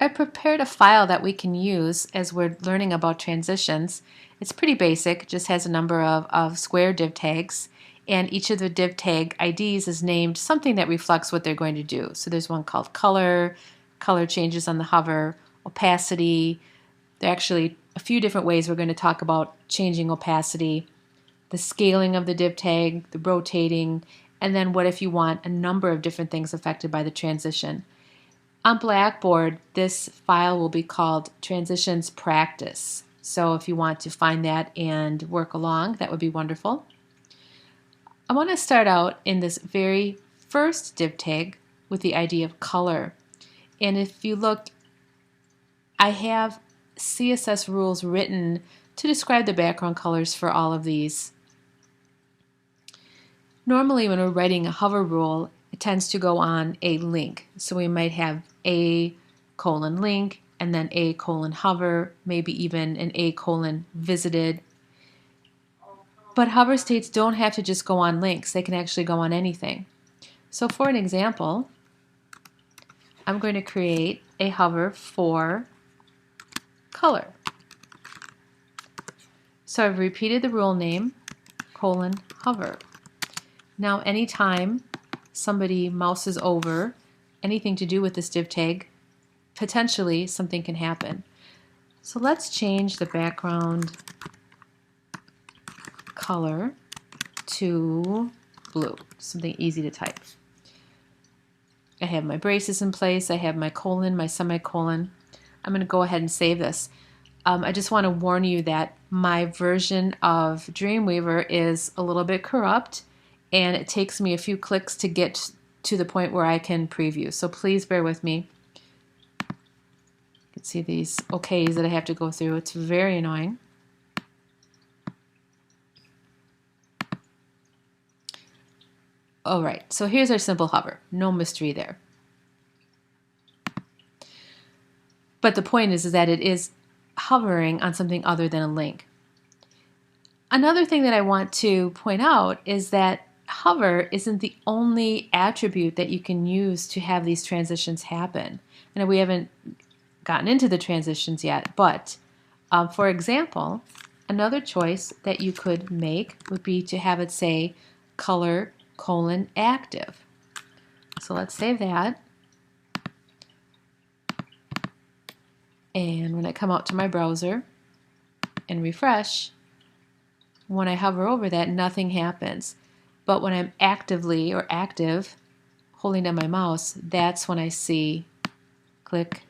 I prepared a file that we can use as we're learning about transitions. It's pretty basic, it just has a number of square div tags, and each of the div tag IDs is named something that reflects what they're going to do. So there's one called color, color changes on the hover, opacity. There are actually a few different ways we're going to talk about changing opacity, the scaling of the div tag, the rotating, and then what if you want a number of different things affected by the transition. On Blackboard, this file will be called Transitions Practice. So if you want to find that and work along, that would be wonderful. I want to start out in this very first div tag with the idea of color. And if you look, I have CSS rules written to describe the background colors for all of these. Normally when we're writing a hover rule, it tends to go on a link. So we might have a colon link and then a colon hover, maybe even an a colon visited. But hover states don't have to just go on links. They can actually go on anything. So for an example, I'm going to create a hover for color. So I've repeated the rule name, colon hover. Now anytime somebody mouses over anything to do with this div tag, potentially something can happen. So let's change the background color to blue, something easy to type. I have my braces in place, I have my colon, my semicolon. I'm going to go ahead and save this. I just want to warn you that my version of Dreamweaver is a little bit corrupt, and it takes me a few clicks to get to the point where I can preview. So please bear with me. You can see these OKs that I have to go through. It's very annoying. Alright, so here's our simple hover. No mystery there. But the point is that it is hovering on something other than a link. Another thing that I want to point out is that hover isn't the only attribute that you can use to have these transitions happen. And we haven't gotten into the transitions yet, but for example, another choice that you could make would be to have it say color colon active. So let's save that. And when I come out to my browser and refresh, when I hover over that, nothing happens. But when I'm actively or active holding down my mouse, that's when I see click.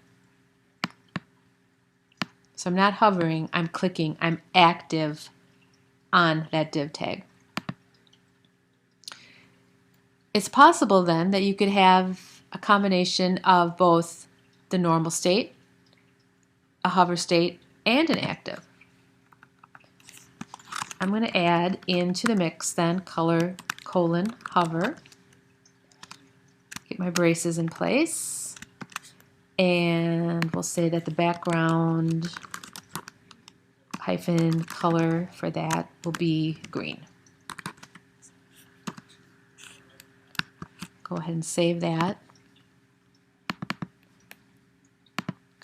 So I'm not hovering, I'm clicking, I'm active on that div tag. It's possible then that you could have a combination of both the normal state, a hover state, and an active. I'm going to add into the mix then color colon hover. Get my braces in place, and we'll say that the background hyphen color for that will be green. Go ahead and save that.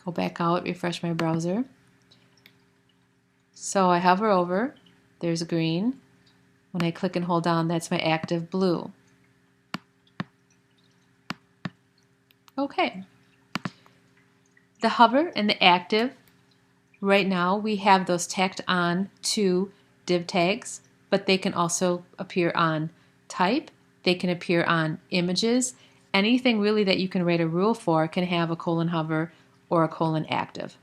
Go back out, refresh my browser. So I hover over, there's green. When I click and hold down, that's my active blue. Okay. The hover and the active, right now we have those tacked on to div tags, but they can also appear on type, they can appear on images. Anything really that you can write a rule for can have a colon hover or a colon active.